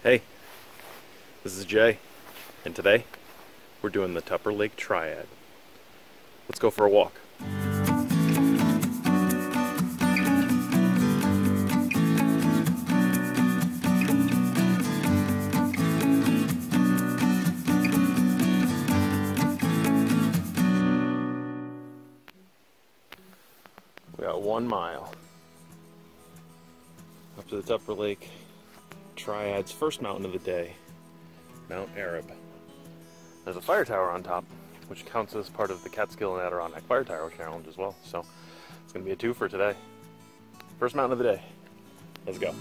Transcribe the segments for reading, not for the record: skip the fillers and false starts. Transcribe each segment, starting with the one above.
Hey, this is Jay, and today we're doing the Tupper Lake Triad. Let's go for a walk. We got 1 mile up to the Tupper Lake Triad's first mountain of the day, Mount Arab. There's a fire tower on top, which counts as part of the Catskill and Adirondack Fire Tower Challenge as well. So it's going to be a 2 for today. First mountain of the day. Let's go.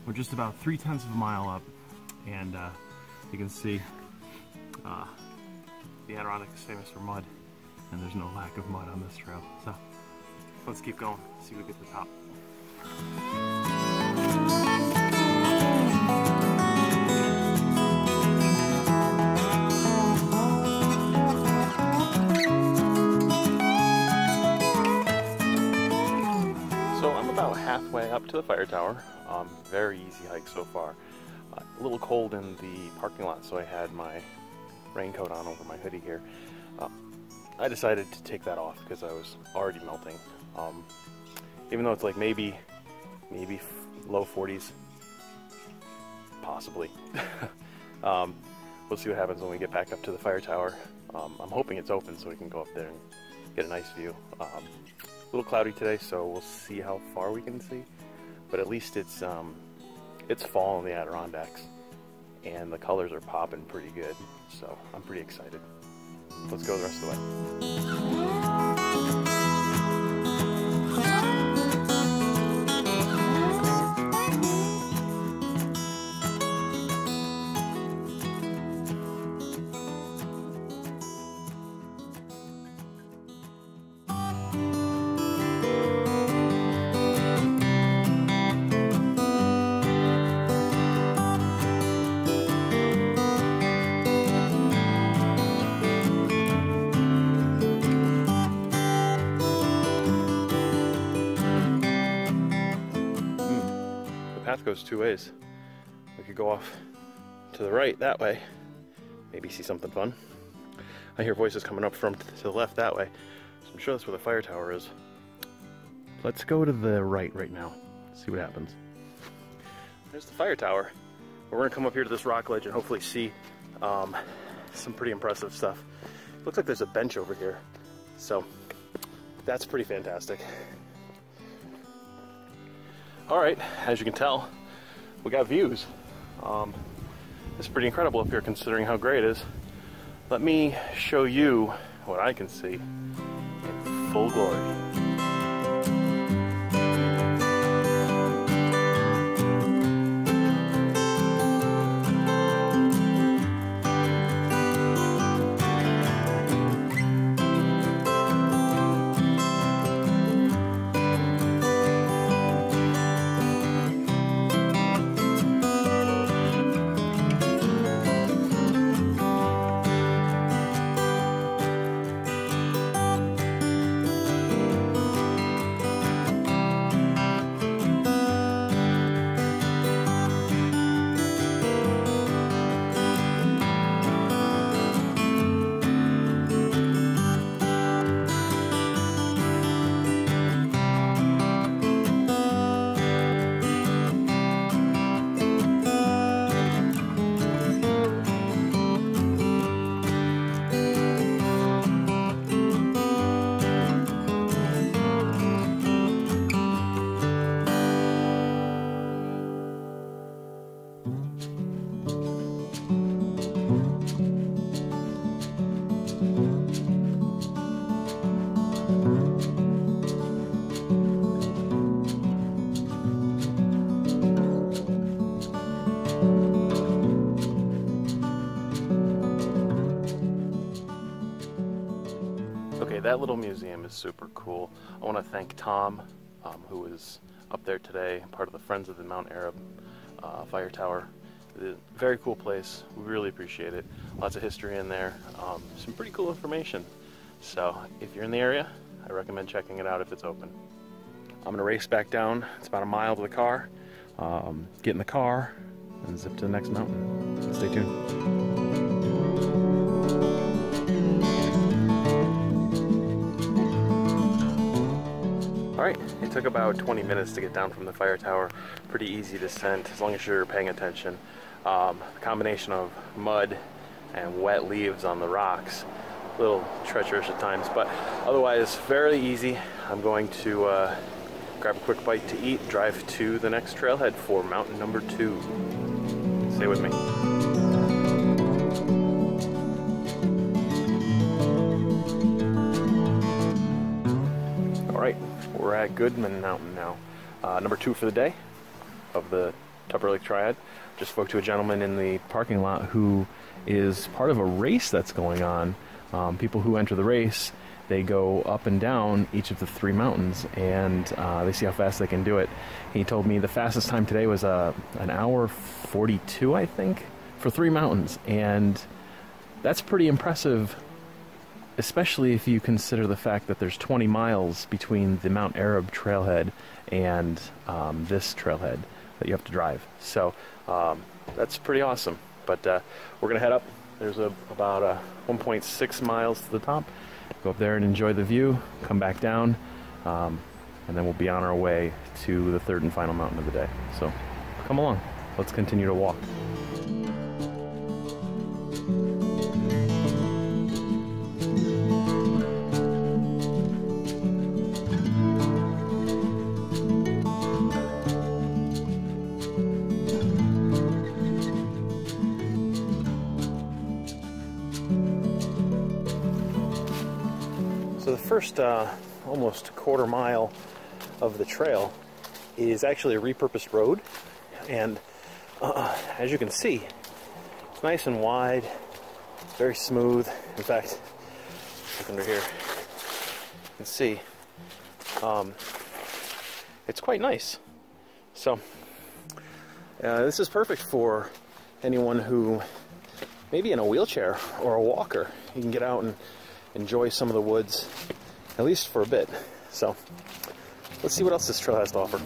We're just about 3/10 of a mile up, and you can see the Adirondacks is famous for mud, and there's no lack of mud on this trail. So let's keep going, see if we get to the top. So I'm about halfway up to the fire tower. Very easy hike so far. A little cold in the parking lot, so I had my raincoat on over my hoodie here. I decided to take that off because I was already melting. Even though it's like maybe low 40s, possibly. We'll see what happens when we get back up to the fire tower. I'm hoping it's open so we can go up there and get a nice view. A little cloudy today, so we'll see how far we can see. But at least it's fall in the Adirondacks, and the colors are popping pretty good, so I'm pretty excited. Let's go the rest of the way. The path goes 2 ways. We could go off to the right that way, maybe see something fun. I hear voices coming up from to the left that way, so I'm sure that's where the fire tower is. Let's go to the right now, see what happens. There's the fire tower. We're gonna come up here to this rock ledge and hopefully see some pretty impressive stuff. Looks like there's a bench over here, so that's pretty fantastic. Alright, as you can tell, we got views. It's pretty incredible up here considering how great it is. Let me show you what I can see in full glory. Okay, that little museum is super cool. I want to thank Tom, who is up there today, part of the Friends of the Mount Arab Fire Tower. Very cool place. We really appreciate it. Lots of history in there. Some pretty cool information. So if you're in the area, I recommend checking it out if it's open. I'm gonna race back down. It's about a mile to the car. Get in the car and zip to the next mountain. So stay tuned. Alright, it took about 20 minutes to get down from the fire tower. Pretty easy descent as long as you're paying attention. The combination of mud and wet leaves on the rocks, a little treacherous at times, but otherwise very easy. I'm going to grab a quick bite to eat, drive to the next trailhead for mountain number 2. Stay with me. Alright, we're at Goodman Mountain now. Number 2 for the day of the Tupper Lake Triad. Just spoke to a gentleman in the parking lot who is part of a race that's going on. People who enter the race, they go up and down each of the 3 mountains, and they see how fast they can do it. He told me the fastest time today was an hour 42, I think, for 3 mountains, and that's pretty impressive, especially if you consider the fact that there's 20 miles between the Mount Arab trailhead and this trailhead that you have to drive. So that's pretty awesome. But we're gonna head up. There's about 1.6 miles to the top. Go up there and enjoy the view, come back down, and then we'll be on our way to the 3rd and final mountain of the day. So come along, let's continue to walk. So the first almost quarter mile of the trail is actually a repurposed road, and as you can see, it's nice and wide, very smooth. In fact, look under here, you can see it's quite nice. So this is perfect for anyone who may be in a wheelchair or a walker. You can get out and enjoy some of the woods, at least for a bit. So let's see what else this trail has to offer.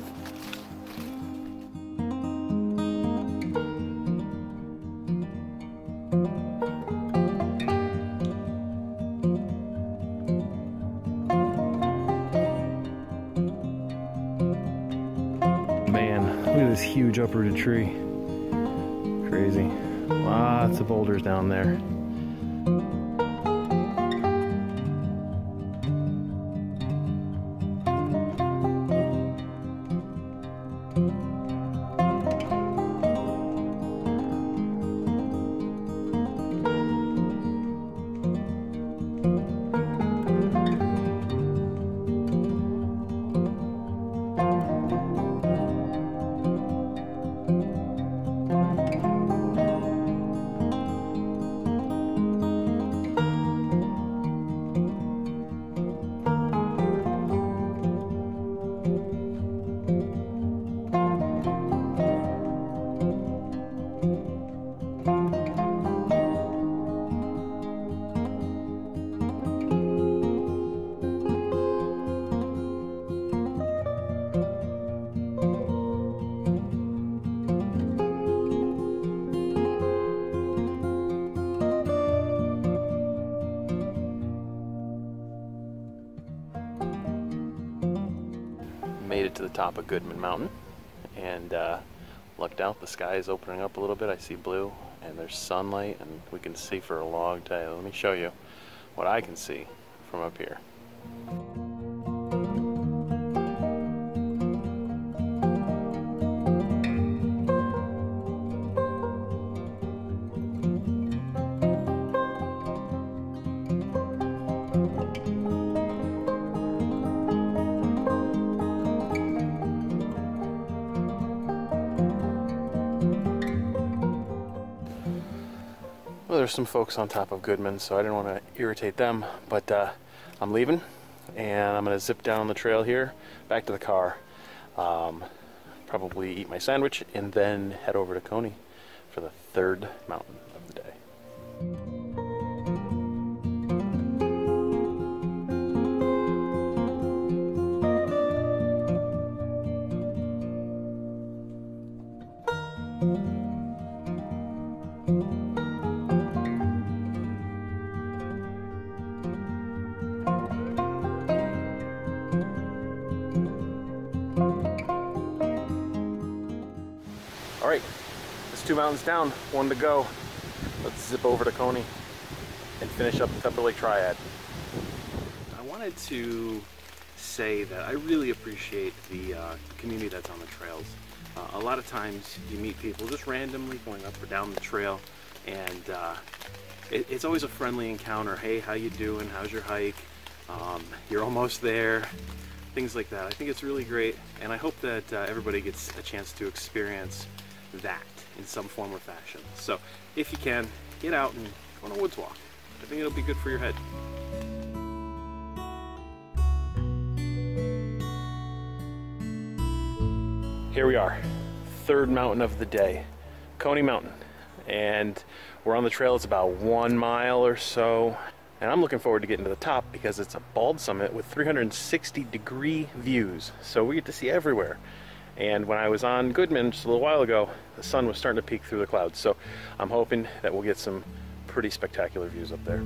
Man, look at this huge uprooted tree. Crazy. Lots of boulders down there. Made it to the top of Goodman Mountain, and looked out. The sky is opening up a little bit. I see blue, and there's sunlight, and we can see for a long time. Let me show you what I can see from up here. Well, there's some folks on top of Goodman, so I didn't want to irritate them, but I'm leaving, and I'm gonna zip down the trail here, back to the car, probably eat my sandwich, and then head over to Coney for the third mountain of the day. All right, it's 2 mountains down, 1 to go. Let's zip over to Coney and finish up the Tupper Lake Triad. I wanted to say that I really appreciate the community that's on the trails. A lot of times you meet people just randomly going up or down the trail, and it's always a friendly encounter. Hey, how you doing? How's your hike? You're almost there. Things like that. I think it's really great, and I hope that everybody gets a chance to experience that in some form or fashion. So if you can, get out and go on a woods walk. I think it'll be good for your head. Here we are, third mountain of the day, Coney Mountain, and we're on the trail. It's about 1 mile or so, and I'm looking forward to getting to the top because it's a bald summit with 360-degree views, so we get to see everywhere. And when I was on Goodman just a little while ago, the sun was starting to peek through the clouds, so I'm hoping that we'll get some pretty spectacular views up there.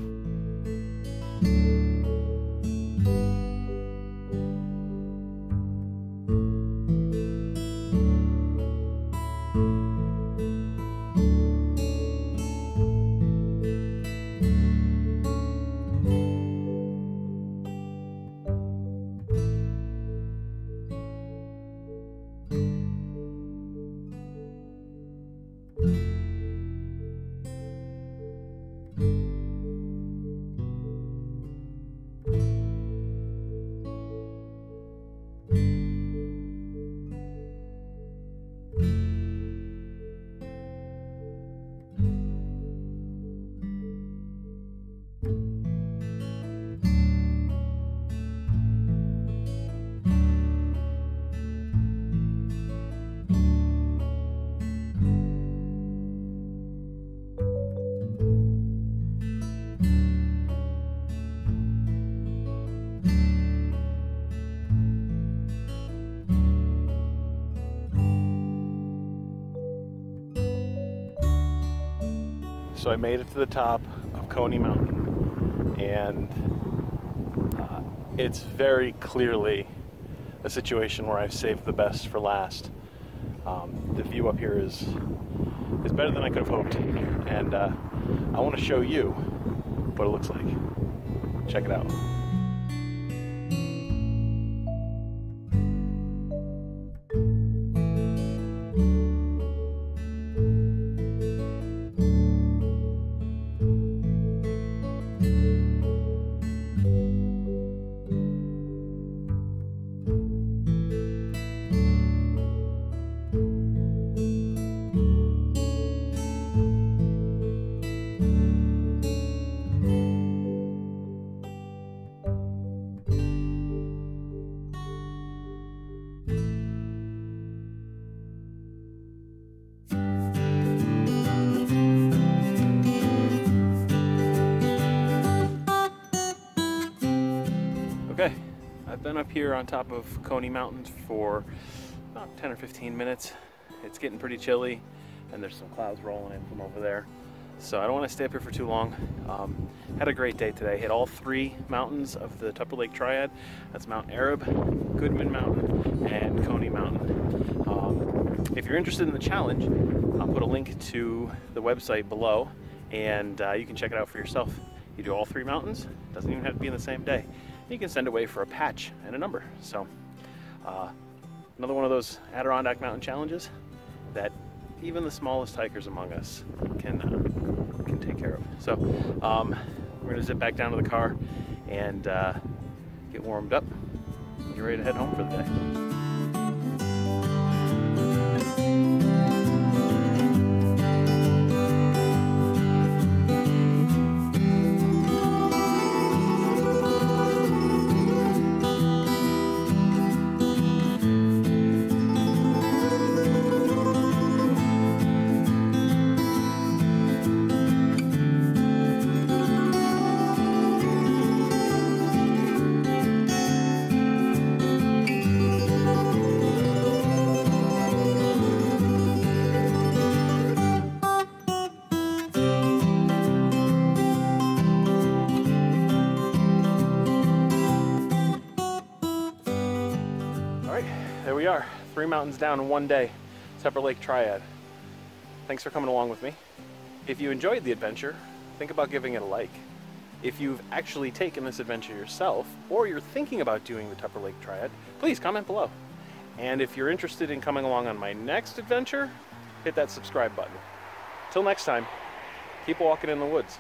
So I made it to the top of Coney Mountain, and it's very clearly a situation where I've saved the best for last. The view up here is better than I could have hoped, and I want to show you what it looks like. Check it out. Okay, I've been up here on top of Coney Mountain for about 10 or 15 minutes. It's getting pretty chilly, and there's some clouds rolling in from over there. So I don't want to stay up here for too long. Had a great day today. Hit all 3 mountains of the Tupper Lake Triad. That's Mount Arab, Goodman Mountain, and Coney Mountain. If you're interested in the challenge, I'll put a link to the website below, and you can check it out for yourself. You do all 3 mountains. Doesn't even have to be in the same day. You can send away for a patch and a number. So another one of those Adirondack mountain challenges that even the smallest hikers among us can take care of. So we're gonna zip back down to the car and get warmed up and get ready to head home for the day. we are, 3 mountains down in one day, Tupper Lake Triad. Thanks for coming along with me. If you enjoyed the adventure, think about giving it a like. If you've actually taken this adventure yourself, or you're thinking about doing the Tupper Lake Triad, please comment below. And if you're interested in coming along on my next adventure, hit that subscribe button. Till next time, keep walking in the woods.